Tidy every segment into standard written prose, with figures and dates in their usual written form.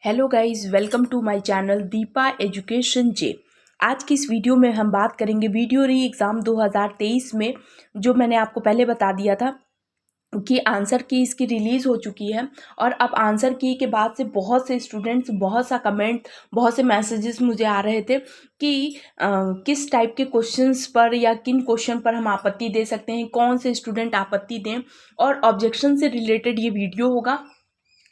Hello guys, welcome to my channel Deepa education J. आज की इस वीडियो में हम बात करेंगे वीडियो री एग्ज़ाम 2023 में जो मैंने आपको पहले बता दिया था कि आंसर की इसकी रिलीज़ हो चुकी है। और अब आंसर की के बाद से बहुत से स्टूडेंट्स, बहुत सा कमेंट, बहुत से मैसेजेस मुझे आ रहे थे कि किस टाइप के क्वेश्चंस पर या किन क्वेश्चन पर हम आपत्ति दे सकते हैं, कौन से स्टूडेंट आपत्ति दें। और ऑब्जेक्शन से रिलेटेड ये वीडियो होगा।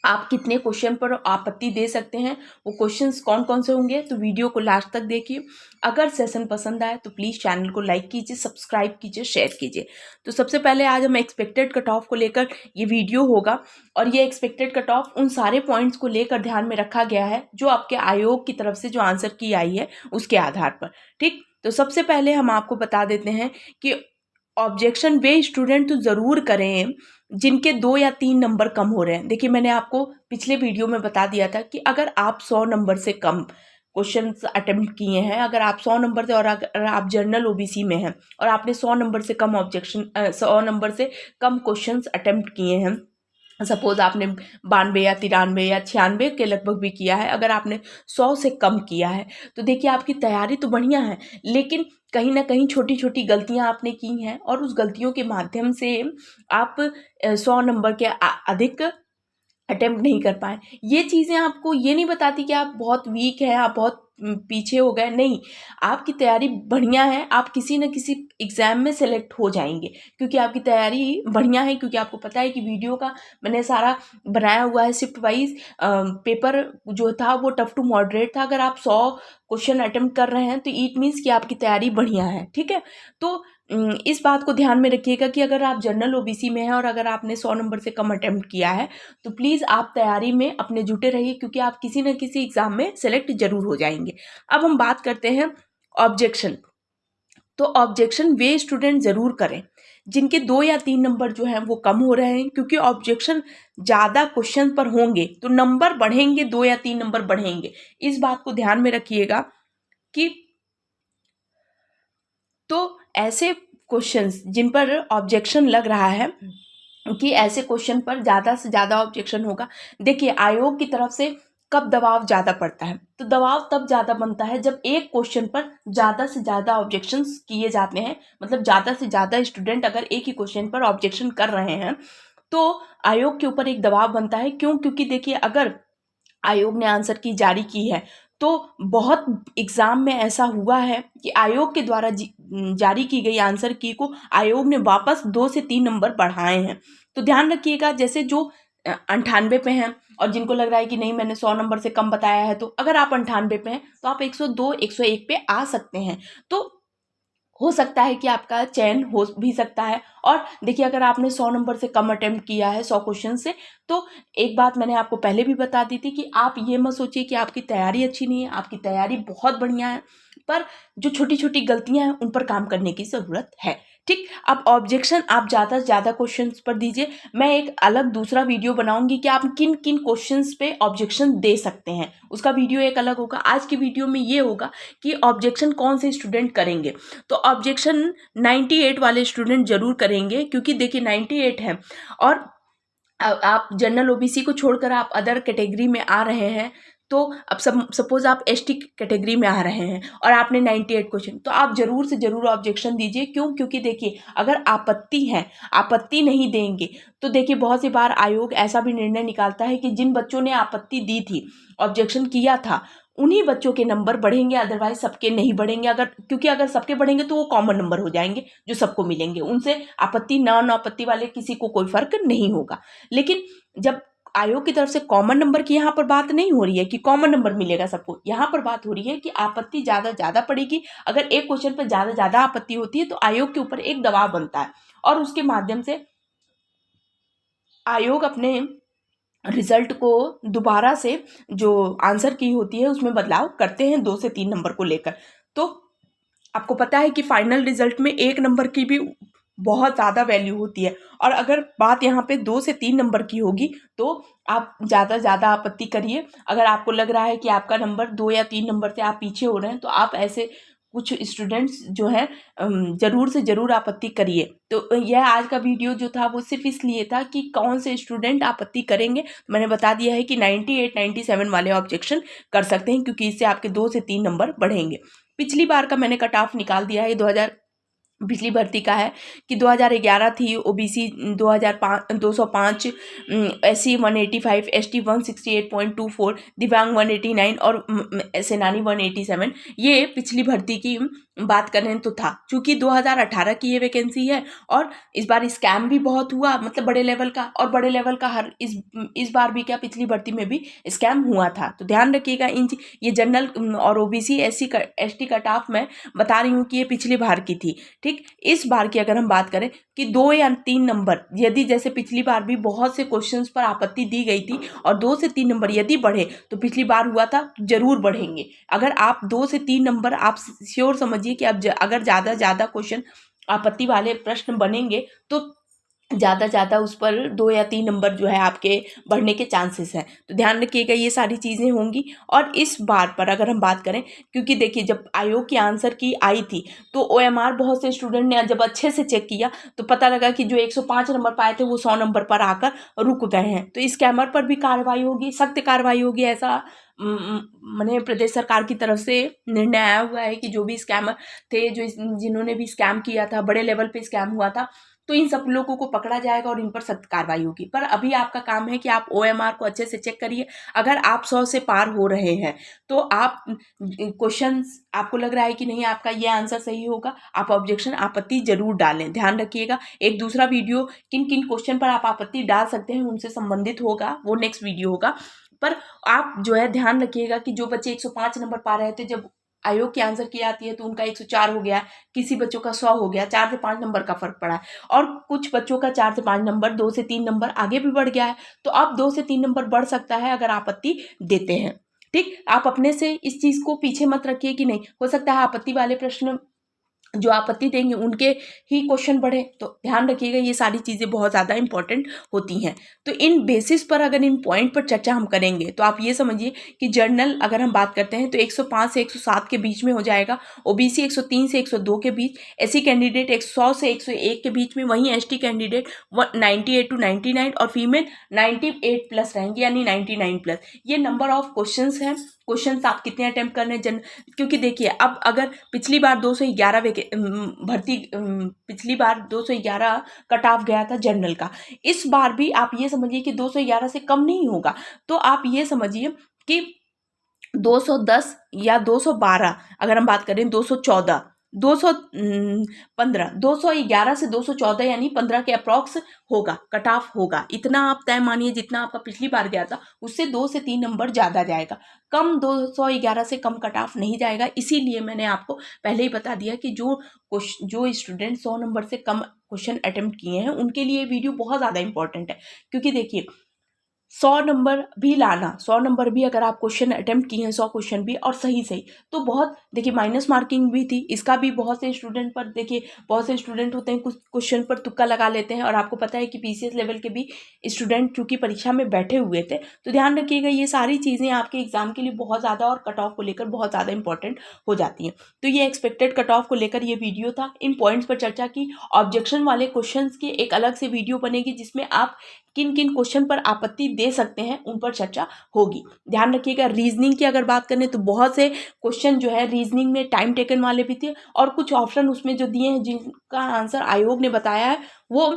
आप कितने क्वेश्चन पर आपत्ति दे सकते हैं, वो क्वेश्चंस कौन कौन से होंगे, तो वीडियो को लास्ट तक देखिए। अगर सेशन पसंद आए तो प्लीज़ चैनल को लाइक कीजिए, सब्सक्राइब कीजिए, शेयर कीजिए। तो सबसे पहले आज हम एक्सपेक्टेड कट ऑफ को लेकर ये वीडियो होगा। और ये एक्सपेक्टेड कट ऑफ उन सारे पॉइंट्स को लेकर ध्यान में रखा गया है जो आपके आयोग की तरफ से जो आंसर की आई है उसके आधार पर। ठीक, तो सबसे पहले हम आपको बता देते हैं कि ऑब्जेक्शन वे स्टूडेंट तो ज़रूर करें जिनके 2 या 3 नंबर कम हो रहे हैं। देखिए, मैंने आपको पिछले वीडियो में बता दिया था कि अगर आप 100 नंबर से कम क्वेश्चंस अटेम्प्ट किए हैं, अगर आप 100 नंबर से और अगर आप जनरल ओबीसी में हैं और आपने 100 नंबर से कम 100 नंबर से कम क्वेश्चंस अटेम्प्ट किए हैं, सपोज आपने 92 या 93 या 96 के लगभग भी किया है, अगर आपने 100 से कम किया है तो देखिए आपकी तैयारी तो बढ़िया है, लेकिन कहीं ना कहीं छोटी छोटी गलतियां आपने की हैं और उस गलतियों के माध्यम से आप 100 नंबर के अधिक अटेम्प्ट नहीं कर पाए। ये चीज़ें आपको ये नहीं बताती कि आप बहुत वीक हैं, आप बहुत पीछे हो गए। नहीं, आपकी तैयारी बढ़िया है, आप किसी न किसी एग्ज़ाम में सेलेक्ट हो जाएंगे क्योंकि आपकी तैयारी बढ़िया है। क्योंकि आपको पता है कि वीडियो का मैंने सारा बनाया हुआ है शिफ्ट वाइज। पेपर जो था वो टफ टू मॉडरेट था। अगर आप 100 क्वेश्चन अटेम्प्ट कर रहे हैं तो इट मीन्स कि आपकी तैयारी बढ़िया है। ठीक है, तो इस बात को ध्यान में रखिएगा कि अगर आप जनरल ओबीसी में हैं और अगर आपने 100 नंबर से कम अटेम्प्ट किया है तो प्लीज़ आप तैयारी में अपने जुटे रहिए क्योंकि आप किसी न किसी एग्ज़ाम में सेलेक्ट जरूर हो जाएंगे। अब हम बात करते हैं ऑब्जेक्शन। तो ऑब्जेक्शन वे स्टूडेंट ज़रूर करें जिनके 2 या 3 नंबर जो हैं वो कम हो रहे हैं, क्योंकि ऑब्जेक्शन ज़्यादा क्वेश्चन पर होंगे तो नंबर बढ़ेंगे, 2 या 3 नंबर बढ़ेंगे। इस बात को ध्यान में रखिएगा कि तो ऐसे क्वेश्चंस जिन पर ऑब्जेक्शन लग रहा है कि ऐसे क्वेश्चन पर ज़्यादा से ज़्यादा ऑब्जेक्शन होगा। देखिए, आयोग की तरफ से कब दबाव ज़्यादा पड़ता है, तो दबाव तब ज़्यादा बनता है जब एक क्वेश्चन पर ज़्यादा से ज़्यादा ऑब्जेक्शंस किए जाते हैं। मतलब ज़्यादा से ज़्यादा स्टूडेंट अगर एक ही क्वेश्चन पर ऑब्जेक्शन कर रहे हैं तो आयोग के ऊपर एक दबाव बनता है। क्यों? क्योंकि देखिए, अगर आयोग ने आंसर की जारी की है तो बहुत एग्ज़ाम में ऐसा हुआ है कि आयोग के द्वारा जारी की गई आंसर की को आयोग ने वापस 2 से 3 नंबर बढ़ाए हैं। तो ध्यान रखिएगा, जैसे जो 98 पे हैं और जिनको लग रहा है कि नहीं मैंने 100 नंबर से कम बताया है, तो अगर आप 98 पे हैं तो आप 102 101 पे आ सकते हैं। तो हो सकता है कि आपका चयन हो भी सकता है। और देखिए, अगर आपने 100 नंबर से कम अटेम्प्ट किया है 100 क्वेश्चन से, तो एक बात मैंने आपको पहले भी बता दी थी कि आप ये मत सोचिए कि आपकी तैयारी अच्छी नहीं है, आपकी तैयारी बहुत बढ़िया है, पर जो छोटी छोटी गलतियां हैं उन पर काम करने की ज़रूरत है। ठीक, अब ऑब्जेक्शन आप ज़्यादा से ज़्यादा क्वेश्चंस पर दीजिए। मैं एक अलग दूसरा वीडियो बनाऊंगी कि आप किन किन क्वेश्चंस पे ऑब्जेक्शन दे सकते हैं, उसका वीडियो एक अलग होगा। आज की वीडियो में ये होगा कि ऑब्जेक्शन कौन से स्टूडेंट करेंगे। तो ऑब्जेक्शन 98 वाले स्टूडेंट जरूर करेंगे, क्योंकि देखिए 98 है और आप जनरल ओबीसी को छोड़कर आप अदर कैटेगरी में आ रहे हैं। तो अब सपोज आप एसटी कैटेगरी में आ रहे हैं और आपने 98 क्वेश्चन, तो आप जरूर से जरूर ऑब्जेक्शन दीजिए। क्यों? क्योंकि देखिए, अगर आपत्ति है, आपत्ति नहीं देंगे तो देखिए बहुत सी बार आयोग ऐसा भी निर्णय निकालता है कि जिन बच्चों ने आपत्ति दी थी, ऑब्जेक्शन किया था, उन्हीं बच्चों के नंबर बढ़ेंगे, अदरवाइज सबके नहीं बढ़ेंगे। क्योंकि अगर सबके बढ़ेंगे तो वो कॉमन नंबर हो जाएंगे जो सबको मिलेंगे, उनसे आपत्ति नॉन आपत्ति वाले किसी को कोई फर्क नहीं होगा। लेकिन जब आयोग की तरफ से कॉमन नंबर की यहाँ पर बात नहीं हो रही है कि कॉमन नंबर मिलेगा सबको, यहाँ पर बात हो रही है कि आपत्ति ज़्यादा पड़ेगी। अगर एक क्वेश्चन पर ज़्यादा आपत्ति होती है तो आयोग के ऊपर एक दबाव बनता है और उसके माध्यम से आयोग अपने रिजल्ट को दोबारा से जो आंसर की होती है उसमें बदलाव करते हैं 2 से 3 नंबर को लेकर। तो आपको पता है कि फाइनल रिजल्ट में 1 नंबर की भी बहुत ज़्यादा वैल्यू होती है। और अगर बात यहाँ पे 2 से 3 नंबर की होगी तो आप ज़्यादा आपत्ति करिए। अगर आपको लग रहा है कि आपका नंबर 2 या 3 नंबर से आप पीछे हो रहे हैं तो आप ऐसे कुछ स्टूडेंट्स जो हैं ज़रूर से ज़रूर आपत्ति करिए। तो यह आज का वीडियो जो था वो सिर्फ इसलिए था कि कौन से स्टूडेंट आपत्ति करेंगे। मैंने बता दिया है कि 98 97 वाले ऑब्जेक्शन कर सकते हैं, क्योंकि इससे आपके 2 से 3 नंबर बढ़ेंगे। पिछली बार का मैंने कट ऑफ निकाल दिया है, 2000 पिछली भर्ती का है कि 2011 थी, ओबीसी 205, एससी 185, एसटी 168.24, दिव्यांग 189 और सेनानी 187। ये पिछली भर्ती की बात करें तो था। चूंकि 2018 की ये वैकेंसी है और इस बार स्कैम भी बहुत हुआ, मतलब बड़े लेवल का, और बड़े लेवल का हर इस बार भी क्या पिछली भर्ती में भी स्कैम हुआ था। तो ध्यान रखिएगा, ये जनरल और OBC SC ST cut off में बता रही हूँ कि ये पिछली बार की थी। ठीक, इस बार की अगर हम बात करें कि 2 या 3 नंबर, यदि जैसे पिछली बार भी बहुत से क्वेश्चंस पर आपत्ति दी गई थी और 2 से 3 नंबर यदि बढ़े, तो पिछली बार हुआ था जरूर बढ़ेंगे। अगर आप 2 से 3 नंबर, आप श्योर समझिए कि अब अगर ज़्यादा क्वेश्चन आपत्ति वाले प्रश्न बनेंगे तो ज़्यादा उस पर 2 या 3 नंबर जो है आपके बढ़ने के चांसेस हैं। तो ध्यान रखिएगा, ये सारी चीज़ें होंगी। और इस बार पर अगर हम बात करें, क्योंकि देखिए जब आयोग की आंसर की आई थी तो ओएमआर बहुत से स्टूडेंट ने जब अच्छे से चेक किया तो पता लगा कि जो 105 नंबर पाए थे वो 100 नंबर पर आकर रुक गए हैं। तो इस स्कैमर पर भी कार्रवाई होगी, सख्त कार्रवाई होगी, ऐसा मैंने प्रदेश सरकार की तरफ से निर्णय आया हुआ है कि जो भी स्कैमर थे, जिन्होंने भी स्कैम किया था, बड़े लेवल पे स्कैम हुआ था, तो इन सब लोगों को पकड़ा जाएगा और इन पर सख्त कार्रवाई होगी। पर अभी आपका काम है कि आप ओएमआर को अच्छे से चेक करिए। अगर आप 100 से पार हो रहे हैं तो आप क्वेश्चंस, आपको लग रहा है कि नहीं आपका ये आंसर सही होगा, आप ऑब्जेक्शन आपत्ति जरूर डालें। ध्यान रखिएगा, एक दूसरा वीडियो किन किन क्वेश्चन पर आप आपत्ति डाल सकते हैं उनसे संबंधित होगा, वो नेक्स्ट वीडियो होगा। पर आप जो है ध्यान रखिएगा कि जो बच्चे 105 नंबर पा रहे थे, जब आयोग की आंसर की आती है तो उनका 104 हो गया, किसी बच्चों का 100 हो गया, 4 से 5 नंबर का फर्क पड़ा है। और कुछ बच्चों का 4 से 5 नंबर 2 से 3 नंबर आगे भी बढ़ गया है। तो अब 2 से 3 नंबर बढ़ सकता है अगर आपत्ति देते हैं। ठीक, आप अपने से इस चीज को पीछे मत रखिए कि नहीं, हो सकता है आपत्ति वाले प्रश्न जो आपत्ति देंगे उनके ही क्वेश्चन बढ़े। तो ध्यान रखिएगा, ये सारी चीज़ें बहुत ज़्यादा इंपॉर्टेंट होती हैं। तो इन बेसिस पर अगर इन पॉइंट पर चर्चा हम करेंगे तो आप ये समझिए कि जर्नल अगर हम बात करते हैं तो 105 से 107 के बीच में हो जाएगा, ओबीसी 103 से 102 के बीच, एससी कैंडिडेट 100 से 101 के बीच में, वहीं एसटी कैंडिडेट 98 to 99 और फीमेल 98 प्लस रहेंगे, यानी 99 प्लस। ये नंबर ऑफ क्वेश्चंस हैं। क्वेश्चंस आप कितने अटेम्प्ट करने क्योंकि देखिए अब अगर पिछली बार 211 भर्ती, पिछली बार 211 कट ऑफ गया था जनरल का, इस बार भी आप ये समझिए कि 211 से कम नहीं होगा। तो आप ये समझिए कि 210 या 212, अगर हम बात करें 214, 215, 211 से 214 यानी 15 के अप्रॉक्स होगा, कट ऑफ होगा। इतना आप तय मानिए, जितना आपका पिछली बार गया था उससे 2 से 3 नंबर ज़्यादा जाएगा, कम 211 से कम कट ऑफ नहीं जाएगा। इसीलिए मैंने आपको पहले ही बता दिया कि जो स्टूडेंट 100 नंबर से कम क्वेश्चन अटेम्प्ट किए हैं उनके लिए वीडियो बहुत ज़्यादा इंपॉर्टेंट है। क्योंकि देखिए 100 नंबर भी लाना, 100 नंबर भी अगर आप क्वेश्चन अटेम्प्ट किए हैं, 100 क्वेश्चन भी और सही तो बहुत, देखिए माइनस मार्किंग भी थी, इसका भी बहुत से स्टूडेंट पर, देखिए बहुत से स्टूडेंट होते हैं कुछ क्वेश्चन पर तुक्का लगा लेते हैं। और आपको पता है कि पीसीएस लेवल के भी स्टूडेंट चूंकि परीक्षा में बैठे हुए थे। तो ध्यान रखिएगा, ये सारी चीज़ें आपके एग्जाम के लिए बहुत ज़्यादा और कट ऑफ को लेकर बहुत ज़्यादा इंपॉर्टेंट हो जाती हैं। तो ये एक्सपेक्टेड कट ऑफ को लेकर ये वीडियो था, इन पॉइंट्स पर चर्चा की। ऑब्जेक्शन वाले क्वेश्चन की एक अलग से वीडियो बनेगी जिसमें आप किन किन क्वेश्चन पर आपत्ति दे सकते हैं उन पर चर्चा होगी। ध्यान रखिएगा, रीजनिंग की अगर बात करें तो बहुत से क्वेश्चन जो है रीजनिंग में टाइम टेकन वाले भी थे, और कुछ ऑप्शन उसमें जो दिए हैं जिनका आंसर आयोग ने बताया है वो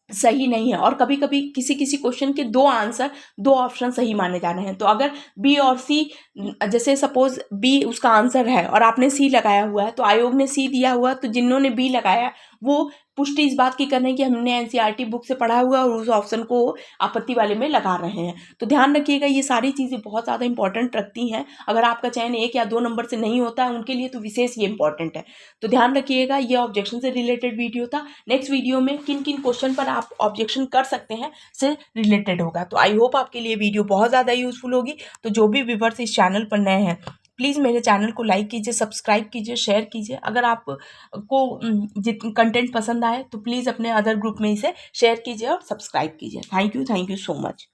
सही नहीं है। और कभी कभी किसी किसी क्वेश्चन के 2 आंसर 2 ऑप्शन सही माने जाने हैं। तो अगर बी और सी, जैसे सपोज बी उसका आंसर है और आपने सी लगाया हुआ है, तो आयोग ने सी दिया हुआ, तो जिन्होंने बी लगाया वो पुष्टि इस बात की करने की हमने एनसीईआरटी बुक से पढ़ा हुआ और उस ऑप्शन को आपत्ति वाले में लगा रहे हैं। तो ध्यान रखिएगा, ये सारी चीज़ें बहुत ज़्यादा इंपॉर्टेंट रखती हैं। अगर आपका चयन 1 या 2 नंबर से नहीं होता है उनके लिए तो विशेष ये इंपॉर्टेंट है। तो ध्यान रखिएगा, ये ऑब्जेक्शन से रिलेटेड वीडियो था। नेक्स्ट वीडियो में किन किन क्वेश्चन पर आप ऑब्जेक्शन कर सकते हैं से रिलेटेड होगा। तो आई होप आपके लिए वीडियो बहुत ज़्यादा यूजफुल होगी। तो जो भी व्यूअर्स इस चैनल पर नए हैं प्लीज़ मेरे चैनल को लाइक कीजिए, सब्सक्राइब कीजिए, शेयर कीजिए। अगर आपको कंटेंट पसंद आए तो प्लीज़ अपने अदर ग्रुप में इसे शेयर कीजिए और सब्सक्राइब कीजिए। Thank you so much.